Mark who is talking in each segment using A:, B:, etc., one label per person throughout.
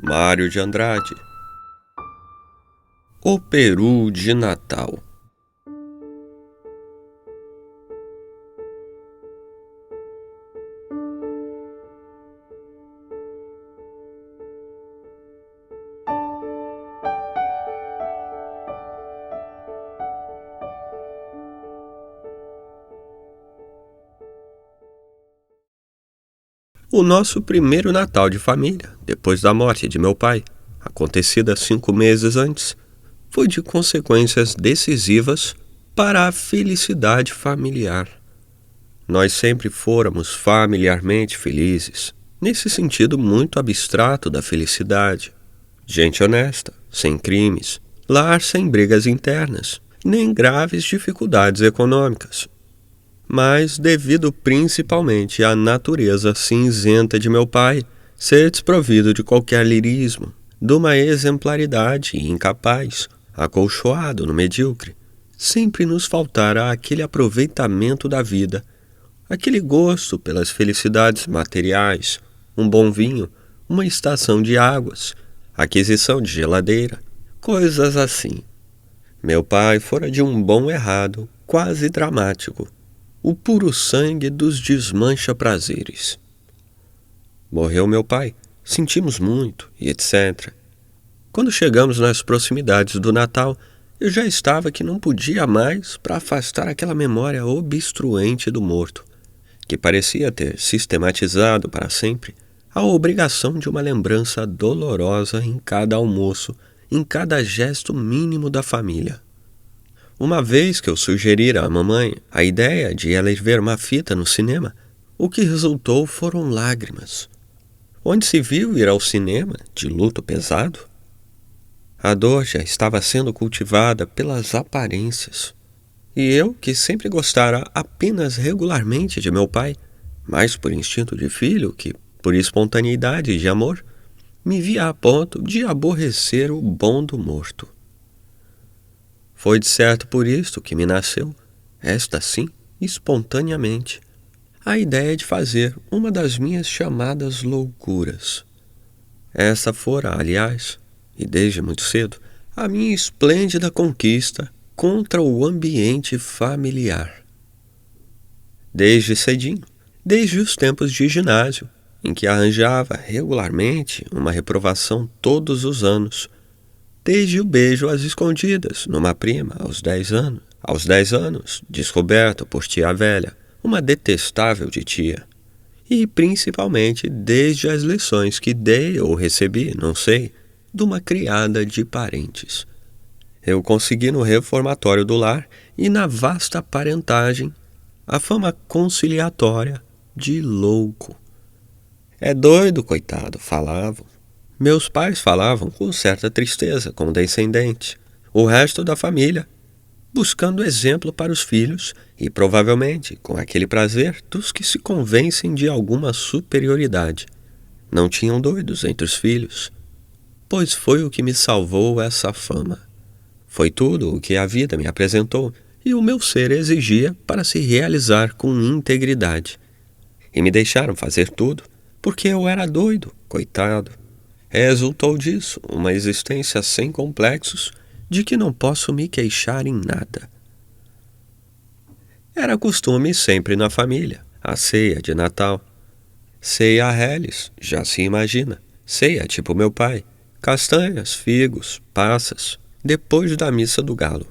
A: Mário de Andrade. O Peru de Natal. O nosso primeiro Natal de família, depois da morte de meu pai, acontecida 5 meses antes, foi de consequências decisivas para a felicidade familiar. Nós sempre fôramos familiarmente felizes, nesse sentido muito abstrato da felicidade. Gente honesta, sem crimes, lar sem brigas internas, nem graves dificuldades econômicas. Mas devido principalmente à natureza cinzenta de meu pai, ser desprovido de qualquer lirismo, de uma exemplaridade incapaz, acolchoado no medíocre, sempre nos faltara aquele aproveitamento da vida, aquele gosto pelas felicidades materiais, um bom vinho, uma estação de águas, aquisição de geladeira, coisas assim. Meu pai fora de um bom errado, quase dramático, o puro sangue dos desmancha-prazeres. Morreu meu pai, sentimos muito, e etc. Quando chegamos nas proximidades do Natal, eu já estava que não podia mais para afastar aquela memória obstruente do morto, que parecia ter sistematizado para sempre a obrigação de uma lembrança dolorosa em cada almoço, em cada gesto mínimo da família. Uma vez que eu sugerira à mamãe a ideia de ela ir ver uma fita no cinema, o que resultou foram lágrimas. Onde se viu ir ao cinema de luto pesado? A dor já estava sendo cultivada pelas aparências. E eu, que sempre gostara apenas regularmente de meu pai, mais por instinto de filho que por espontaneidade de amor, me via a ponto de aborrecer o bom do morto. Foi de certo por isto que me nasceu, esta sim, espontaneamente, a ideia de fazer uma das minhas chamadas loucuras. Essa fora, aliás, e desde muito cedo, a minha esplêndida conquista contra o ambiente familiar. Desde cedinho, desde os tempos de ginásio, em que arranjava regularmente uma reprovação todos os anos, desde o beijo às escondidas numa prima aos 10 anos. Aos 10 anos, descoberto por tia velha, uma detestável de tia. E principalmente desde as lições que dei ou recebi, não sei, de uma criada de parentes. Eu consegui no reformatório do lar e na vasta parentagem a fama conciliatória de louco. É doido, coitado, falavam. Meus pais falavam com certa tristeza, condescendente. O resto da família, buscando exemplo para os filhos e provavelmente com aquele prazer dos que se convencem de alguma superioridade. Não tinham doidos entre os filhos, pois foi o que me salvou essa fama. Foi tudo o que a vida me apresentou e o meu ser exigia para se realizar com integridade. E me deixaram fazer tudo, porque eu era doido, coitado. Resultou disso uma existência sem complexos, de que não posso me queixar em nada. Era costume sempre na família, a ceia de Natal. Ceia a reles, já se imagina. Ceia tipo meu pai, castanhas, figos, passas, depois da missa do galo.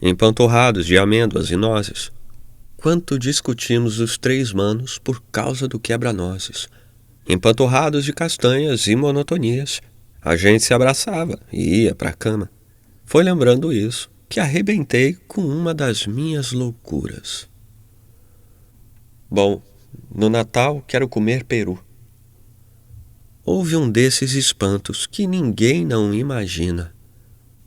A: Empanturrados de amêndoas e nozes. Quanto discutimos os 3 manos por causa do quebra-nozes. Empanturrados de castanhas e monotonias, a gente se abraçava e ia para a cama. Foi lembrando isso que arrebentei com uma das minhas loucuras. Bom, no Natal quero comer peru. Houve um desses espantos que ninguém não imagina.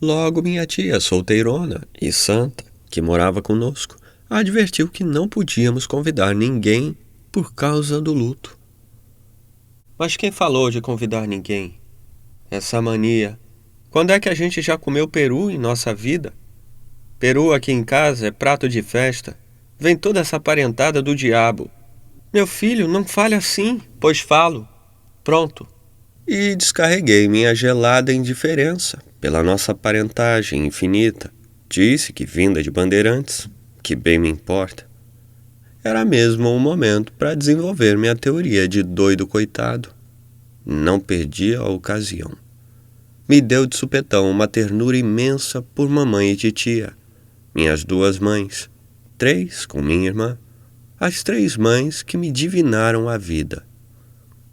A: Logo minha tia solteirona e santa, que morava conosco, advertiu que não podíamos convidar ninguém por causa do luto. Mas quem falou de convidar ninguém? Essa mania. Quando é que a gente já comeu peru em nossa vida? Peru aqui em casa é prato de festa. Vem toda essa parentada do diabo. Meu filho, não fale assim, pois falo. Pronto. e descarreguei minha gelada indiferença pela nossa parentagem infinita. Disse que, vinda de Bandeirantes, que bem me importa, era mesmo o momento para desenvolver minha teoria de doido coitado. Não perdi a ocasião. Me deu de supetão uma ternura imensa por mamãe e titia, minhas duas mães, 3 com minha irmã, as 3 mães que me divinaram a vida.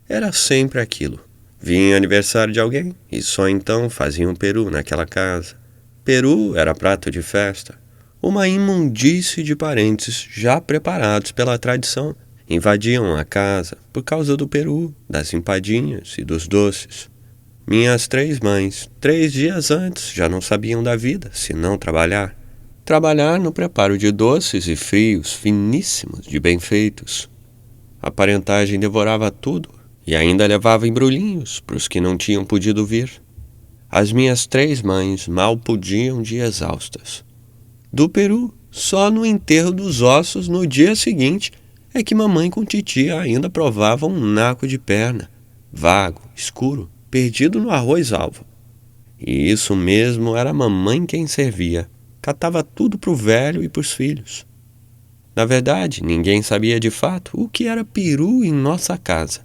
A: Era sempre aquilo. Vinha aniversário de alguém e só então faziam peru naquela casa. Peru era prato de festa, uma imundície de parentes já preparados pela tradição. Invadiam a casa por causa do peru, das empadinhas e dos doces. Minhas 3 mães, 3 dias antes, já não sabiam da vida, senão trabalhar. Trabalhar no preparo de doces e frios finíssimos de bem feitos. A parentagem devorava tudo e ainda levava embrulhinhos para os que não tinham podido vir. As minhas 3 mães mal podiam de exaustas. Do peru, só no enterro dos ossos no dia seguinte é que mamãe com titia ainda provavam um naco de perna, vago, escuro, perdido no arroz-alvo. E isso mesmo era a mamãe quem servia. Catava tudo pro velho e pros filhos. Na verdade, ninguém sabia de fato o que era peru em nossa casa.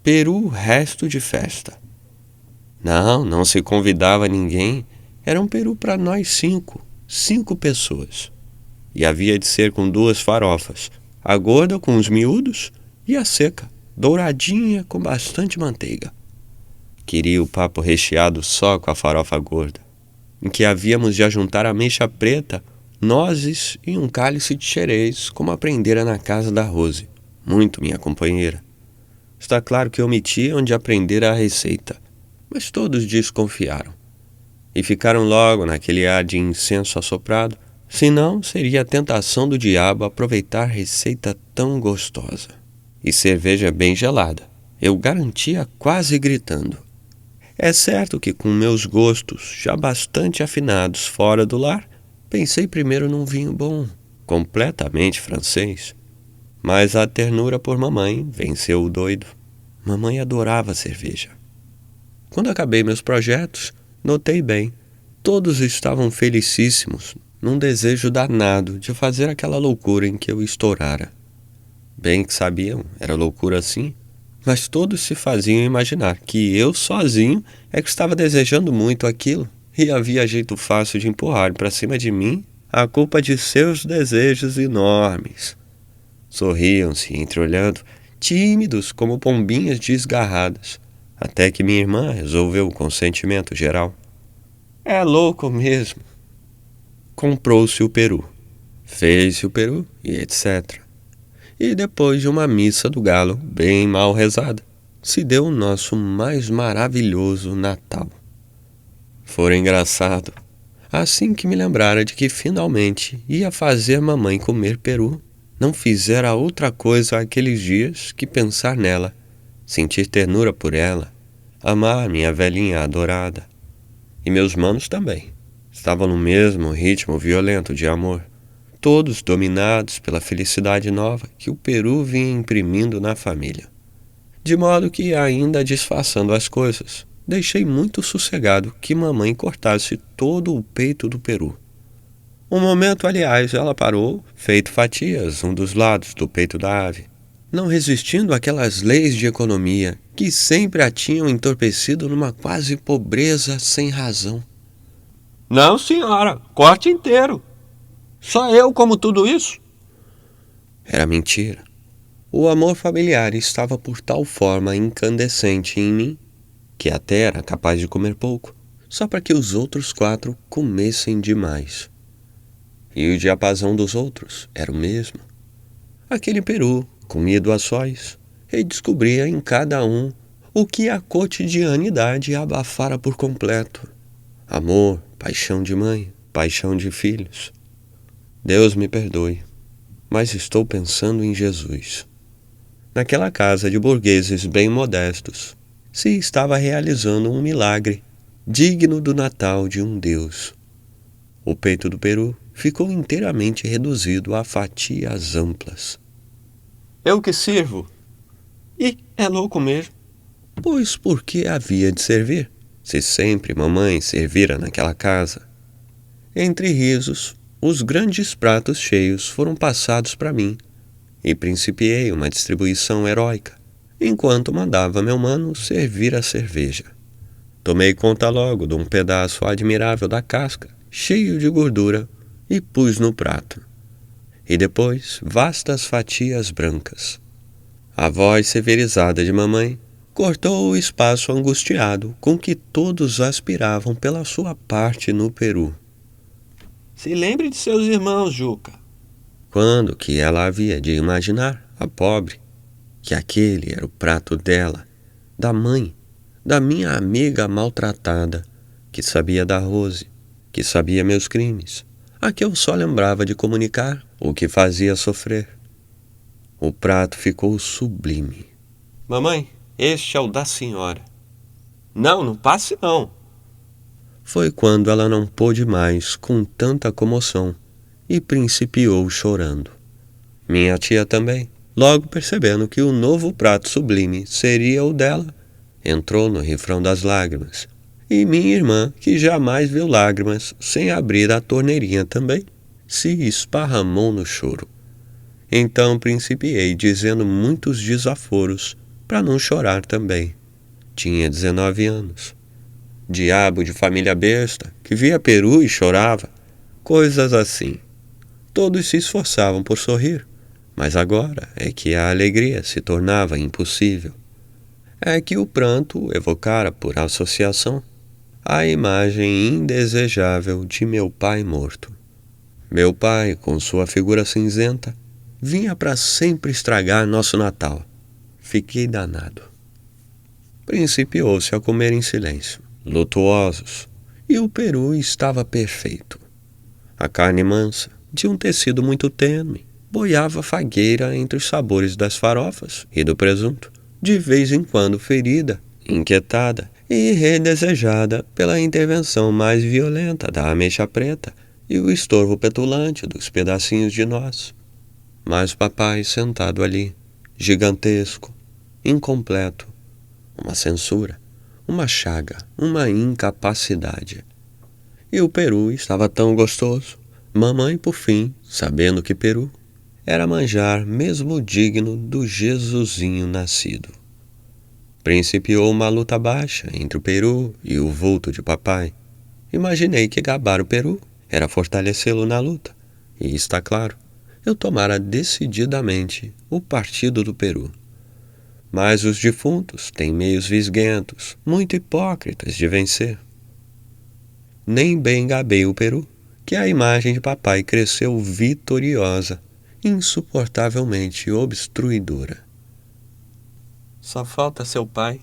A: Peru, resto de festa. Não se convidava ninguém. Era um peru para nós 5 pessoas. E havia de ser com 2 farofas, a gorda com os miúdos e a seca, douradinha com bastante manteiga. Queria o papo recheado só com a farofa gorda, em que havíamos de ajuntar ameixa preta, nozes e um cálice de xerez, como aprendera na casa da Rose, muito minha companheira. Está claro que omiti onde aprendera a receita, mas todos desconfiaram. E ficaram logo naquele ar de incenso assoprado, senão seria a tentação do diabo aproveitar receita tão gostosa. E cerveja bem gelada, eu garantia quase gritando. É certo que com meus gostos já bastante afinados fora do lar, pensei primeiro num vinho bom, completamente francês. Mas a ternura por mamãe venceu o doido. Mamãe adorava cerveja. Quando acabei meus projetos, notei bem, todos estavam felicíssimos, num desejo danado de fazer aquela loucura em que eu estourara. Bem que sabiam, era loucura assim, mas todos se faziam imaginar que eu sozinho é que estava desejando muito aquilo e havia jeito fácil de empurrar para cima de mim a culpa de seus desejos enormes. Sorriam-se entreolhando, tímidos como pombinhas desgarradas, até que minha irmã resolveu o consentimento geral. É louco mesmo. Comprou-se o peru, fez-se o peru e etc. E depois de uma missa do galo bem mal rezada, se deu o nosso mais maravilhoso Natal. Fora engraçado, assim que me lembrara de que finalmente ia fazer mamãe comer peru, não fizera outra coisa aqueles dias que pensar nela, sentir ternura por ela, amar minha velhinha adorada. E meus manos também, estavam no mesmo ritmo violento de amor. Todos dominados pela felicidade nova que o peru vinha imprimindo na família. De modo que, ainda disfarçando as coisas, deixei muito sossegado que mamãe cortasse todo o peito do peru. Um momento, aliás, ela parou, feito fatias um dos lados do peito da ave, não resistindo àquelas leis de economia que sempre a tinham entorpecido numa quase pobreza sem razão. Não, senhora, corte inteiro. Só eu como tudo isso? Era mentira. O amor familiar estava por tal forma incandescente em mim que até era capaz de comer pouco, só para que os outros 4 comessem demais. E o diapasão dos outros era o mesmo. Aquele peru, comido a sós, redescobria em cada um o que a cotidianidade abafara por completo. Amor, paixão de mãe, paixão de filhos. Deus me perdoe, mas estou pensando em Jesus. Naquela casa de burgueses bem modestos, se estava realizando um milagre digno do Natal de um Deus. O peito do peru ficou inteiramente reduzido a fatias amplas. Eu que sirvo? E é louco mesmo. Pois por que havia de servir, se sempre mamãe servira naquela casa? Entre risos, os grandes pratos cheios foram passados para mim, e principiei uma distribuição heróica, enquanto mandava meu mano servir a cerveja. Tomei conta logo de um pedaço admirável da casca, cheio de gordura, e pus no prato. E depois vastas fatias brancas. A voz severizada de mamãe cortou o espaço angustiado com que todos aspiravam pela sua parte no peru.
B: Se lembre de seus irmãos, Juca.
A: Quando que ela havia de imaginar, a pobre, que aquele era o prato dela, da mãe, da minha amiga maltratada, que sabia da Rose, que sabia meus crimes, a que eu só lembrava de comunicar o que fazia sofrer. O prato ficou sublime.
B: Mamãe, este é o da senhora. Não, não passe não.
A: Foi quando ela não pôde mais com tanta comoção e principiou chorando. Minha tia também, logo percebendo que o novo prato sublime seria o dela, entrou no refrão das lágrimas. E minha irmã, que jamais viu lágrimas sem abrir a torneirinha também, se esparramou no choro. Então principiei dizendo muitos desaforos para não chorar também. Tinha 19 anos. Diabo de família besta, que via peru e chorava. Coisas assim. Todos se esforçavam por sorrir, mas agora é que a alegria se tornava impossível. É que o pranto evocara por associação a imagem indesejável de meu pai morto. Meu pai, com sua figura cinzenta, vinha para sempre estragar nosso Natal. Fiquei danado. Principiou-se a comer em silêncio, lutuosos, e o peru estava perfeito. A carne mansa, de um tecido muito tênue, boiava fagueira entre os sabores das farofas e do presunto, de vez em quando ferida, inquietada e redesejada pela intervenção mais violenta da ameixa preta e o estorvo petulante dos pedacinhos de noz. Mas papai sentado ali, gigantesco, incompleto, uma censura, uma chaga, uma incapacidade. E o peru estava tão gostoso. Mamãe, por fim, sabendo que peru era manjar mesmo digno do Jesusinho nascido. Principiou uma luta baixa entre o peru e o vulto de papai. Imaginei que gabar o peru era fortalecê-lo na luta. E está claro, eu tomara decididamente o partido do peru. Mas os defuntos têm meios visguentos, muito hipócritas de vencer. Nem bem gabei o peru, que a imagem de papai cresceu vitoriosa, insuportavelmente obstruidora.
B: Só falta seu pai.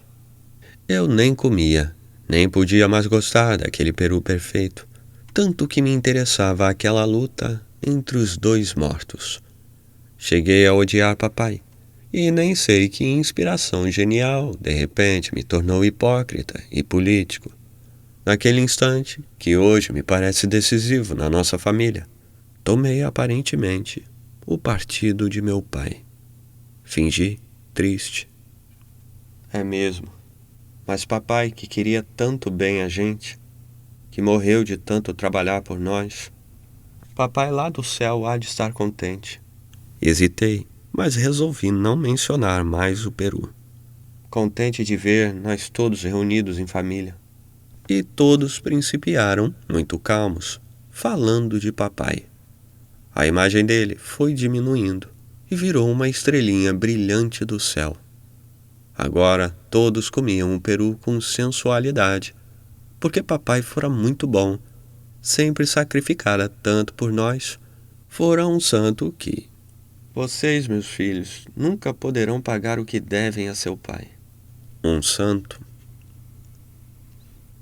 A: Eu nem comia, nem podia mais gostar daquele peru perfeito, tanto que me interessava aquela luta entre os dois mortos. Cheguei a odiar papai. E nem sei que inspiração genial, de repente, me tornou hipócrita e político. Naquele instante, que hoje me parece decisivo na nossa família, tomei aparentemente o partido de meu pai. Fingi triste.
B: É mesmo. Mas papai, que queria tanto bem a gente, que morreu de tanto trabalhar por nós, papai lá do céu há de estar contente.
A: Hesitei, mas resolvi não mencionar mais o peru.
B: Contente de ver nós todos reunidos em família.
A: E todos principiaram, muito calmos, falando de papai. A imagem dele foi diminuindo e virou uma estrelinha brilhante do céu. Agora todos comiam o peru com sensualidade, porque papai fora muito bom, sempre sacrificara tanto por nós, fora um santo que...
B: Vocês, meus filhos, nunca poderão pagar o que devem a seu pai.
A: Um santo.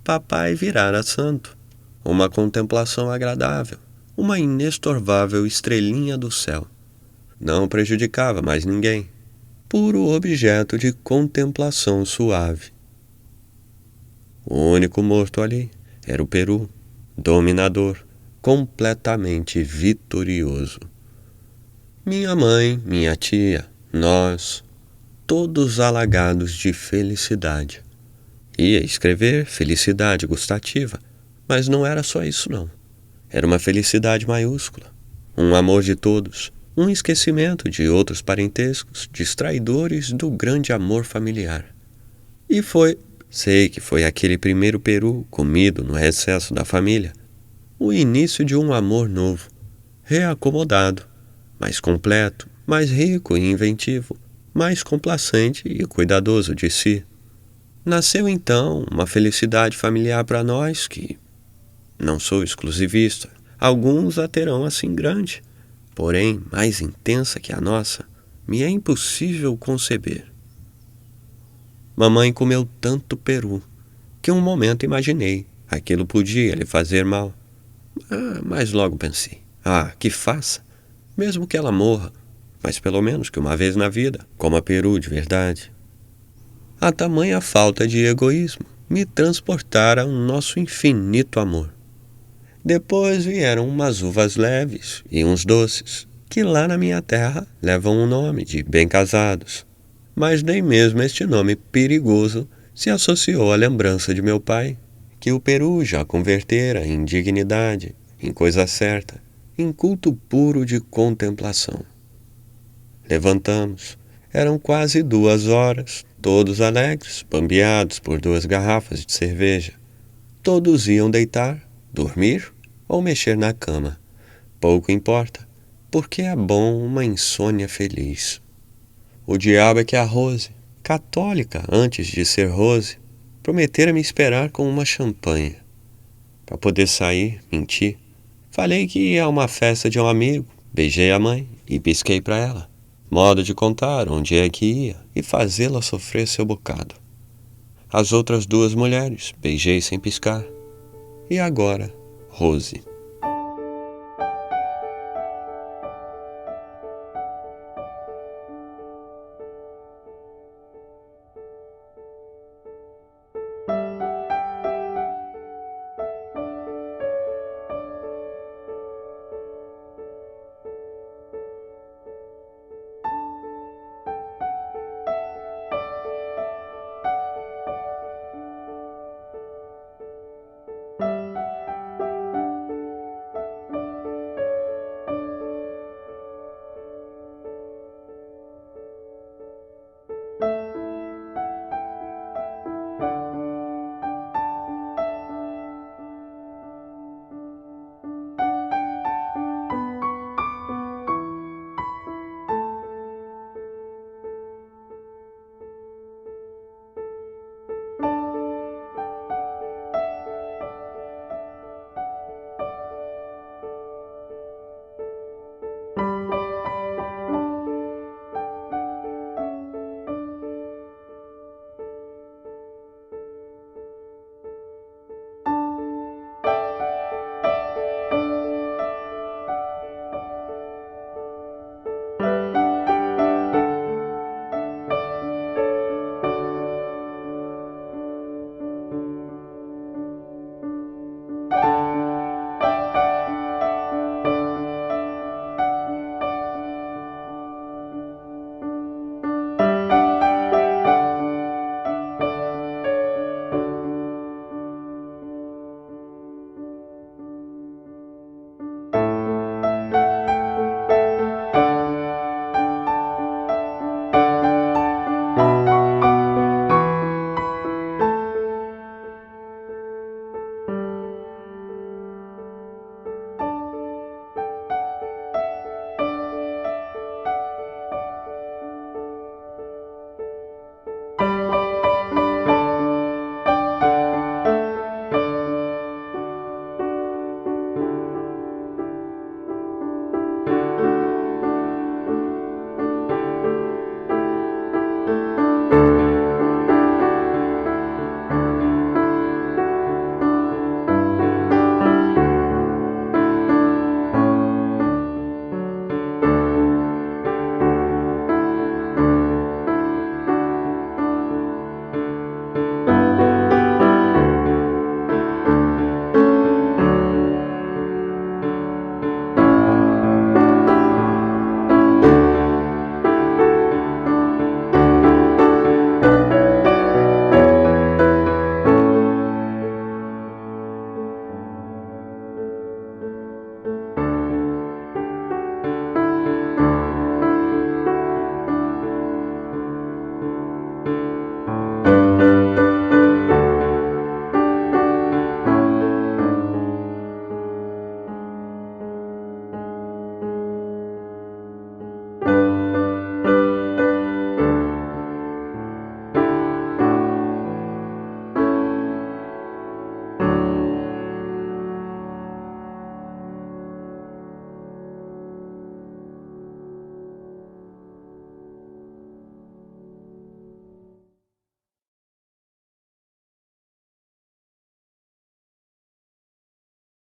A: Papai virara santo, uma contemplação agradável, uma inestorvável estrelinha do céu. Não prejudicava mais ninguém, puro objeto de contemplação suave. O único morto ali era o peru, dominador, completamente vitorioso. Minha mãe, minha tia, nós, todos alagados de felicidade. Ia escrever felicidade gustativa, mas não era só isso não. Era uma felicidade maiúscula, um amor de todos, um esquecimento de outros parentescos distraidores do grande amor familiar. E sei que foi aquele primeiro peru comido no recesso da família, o início de um amor novo, reacomodado, mais completo, mais rico e inventivo, mais complacente e cuidadoso de si. Nasceu então uma felicidade familiar para nós que, não sou exclusivista, alguns a terão assim grande, porém mais intensa que a nossa, me é impossível conceber. Mamãe comeu tanto peru que um momento imaginei aquilo podia lhe fazer mal. Mas logo pensei, que faça, mesmo que ela morra, mas pelo menos que uma vez na vida coma peru de verdade. A tamanha falta de egoísmo me transportara ao nosso infinito amor. Depois vieram umas uvas leves e uns doces, que lá na minha terra levam o nome de bem-casados. Mas nem mesmo este nome perigoso se associou à lembrança de meu pai, que o peru já convertera em dignidade, em coisa certa, em culto puro de contemplação. Levantamos. Eram quase 2 horas, todos alegres, bambeados por 2 garrafas de cerveja. Todos iam deitar, dormir ou mexer na cama. Pouco importa, porque é bom uma insônia feliz. O diabo é que a Rose, católica antes de ser Rose, prometera me esperar com uma champanhe. Para poder sair, menti. Falei que ia a uma festa de um amigo, beijei a mãe e pisquei para ela. Modo de contar onde é que ia e fazê-la sofrer seu bocado. As outras 2 mulheres beijei sem piscar. E agora, Rose.